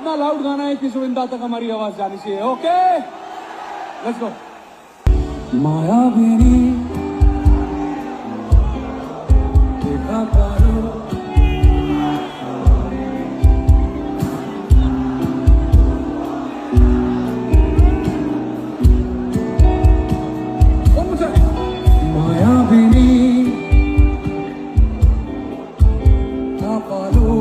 इतना लाउड गाना है कि सुविंदा तक हमारी आवाज जानी चाहिए. Okay, let's go. मायाविनी देखा पारो मायाविनी देखा पारो